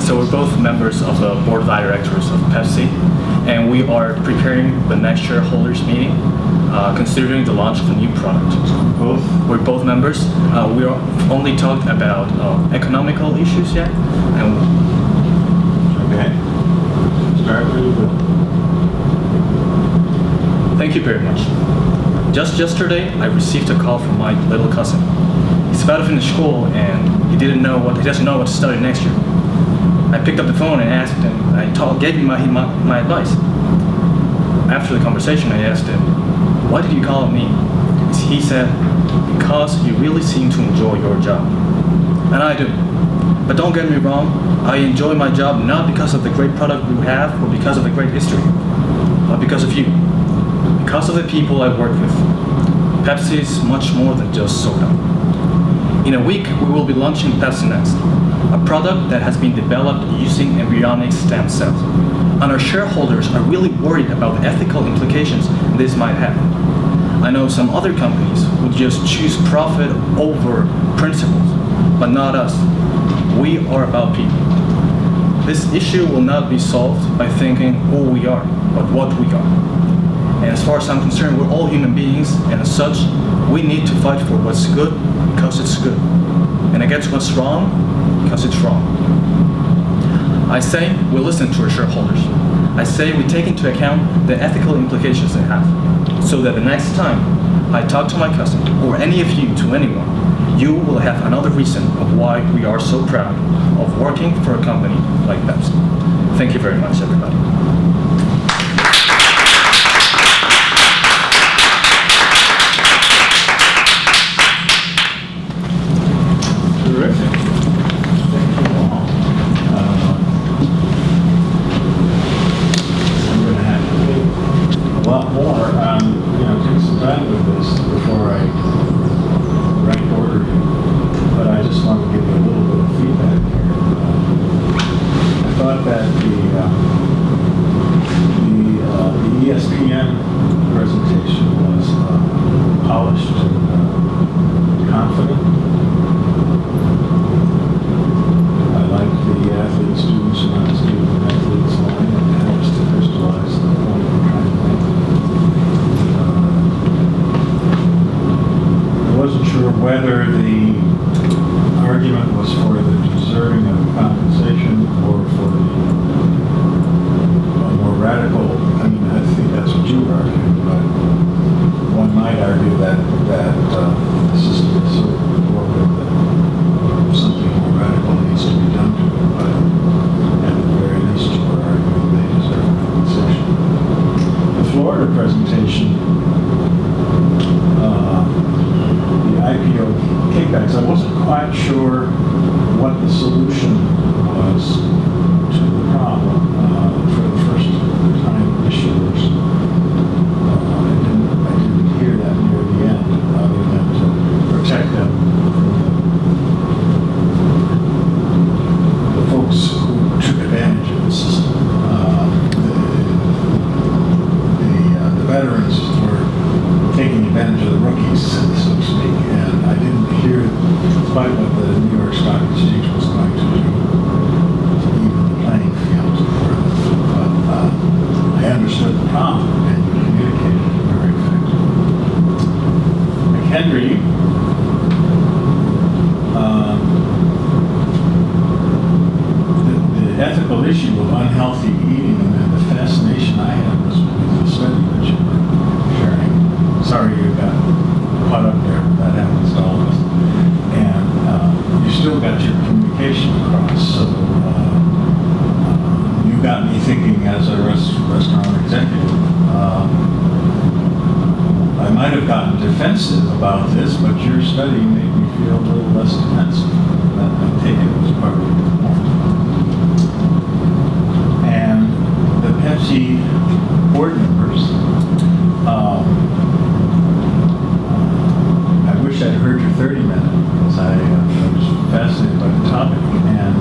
So we're both members of the board of directors of Pepsi, and we are preparing the next shareholders meeting, considering the launch of a new product. We're both members. We are only talked about economical issues yet, and okay. Start where you will. Thank you very much. Just yesterday, I received a call from my little cousin. He's about to finish school, and he doesn't know what to study next year. I picked up the phone and asked him. Gave him my advice. After the conversation, I asked him, "Why did you call me?" He said, "Because you really seem to enjoy your job." And I do. But don't get me wrong, I enjoy my job not because of the great product we have or because of the great history, but because of you. Because of the people I work with. Pepsi is much more than just soda. In a week, we will be launching Pepsi Next, a product that has been developed using embryonic stem cells. And our shareholders are really worried about the ethical implications this might have. I know some other companies would just choose profit over principles, but not us. We are about people. This issue will not be solved by thinking who we are, but what we are. And as far as I'm concerned, we're all human beings, and as such, we need to fight for what's good because it's good, and against what's wrong because it's wrong. I say we listen to our shareholders. I say we take into account the ethical implications they have, so that the next time I talk to my cousin, or any of you to anyone, you will have another reason of why we are so proud of working for a company like Pepsi. Thank you very much, everybody. Terrific. Thank you all. I'm going to have to do a lot more. Take some time with this before I rank order you. But I just want to give you a little bit of feedback here. I thought that the ESPN presentation was polished and confident. I like the athlete students and not student athletes line. It helps to crystallize the point we're trying to make. I wasn't sure whether the argument was for the deserving of compensation or for the more radical. I mean, I think that's what you were arguing, but one might argue that the system is so broken that something more radical needs to be done to it. But at the very least, you were arguing they deserve compensation. The Florida presentation, the IPO kickbacks, I wasn't quite sure what the solution was to the problem for the first time issuers. I didn't hear that near the end, other than to protect them from the folks who took advantage of the system. The veterans were taking advantage of the rookies, so to speak, and I didn't hear quite what the New York Stock Exchange was going to do to even the playing field for them. But I understood the problem and communicated it very effectively. McHenry, the ethical issue of unhealthy eating and the fascination I had was with the study that you were sharing. Sorry you got caught up there, but that happens to all of us. And you still got your communication across, so you got me thinking as a restaurant executive. I might have gotten defensive about this, but your study made me feel a little less defensive. I take it was part of the point. And the Pepsi board members, I wish I'd heard your 30-minute, because I was fascinated by the topic. And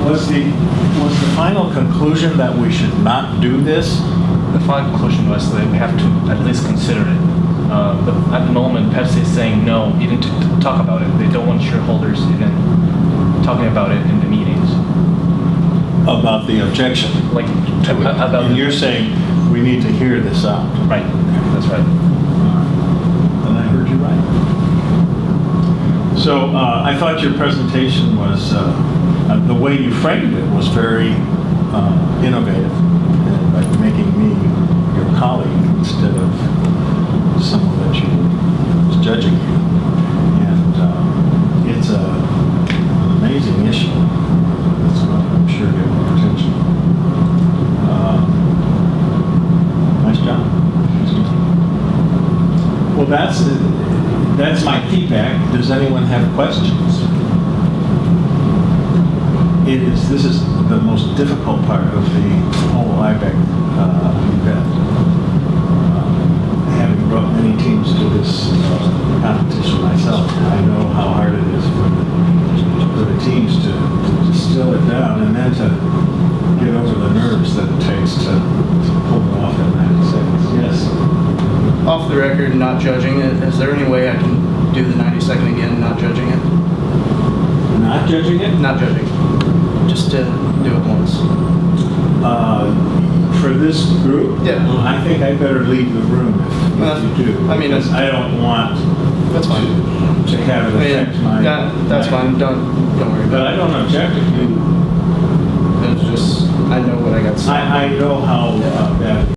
was the final conclusion that we should not do this? The final conclusion was that we have to at least consider it. But at the moment, Pepsi is saying no, even to talk about it. They don't want shareholders even talking about it in the meetings. About the objection. Like, about And you're saying we need to hear this out. Right, that's right. And I heard you right. So I thought your presentation was, the way you framed it was very innovative, and like making me your colleague instead of someone that you was judging you. And it's an amazing issue. It's going to, I'm sure, get more attention. Nice job. Well, that's my feedback. Does anyone have questions? This is the most difficult part of the whole Ibecc event. Having brought many teams to this competition myself, I know how hard it is for the teams to distill it down and then to get over the nerves that it takes to pull it off in 90 seconds. Yes? Off the record, not judging it, is there any way I can do the 90-second again, not judging it? Not judging it? Not judging. Just to do it once. For this group? Yeah. I think I better leave the room if you do. I mean, because I don't want That's fine. to have it affect my... That's fine. Don't worry But about I don't object if you... it. It's just, I know what I got to say. I know how bad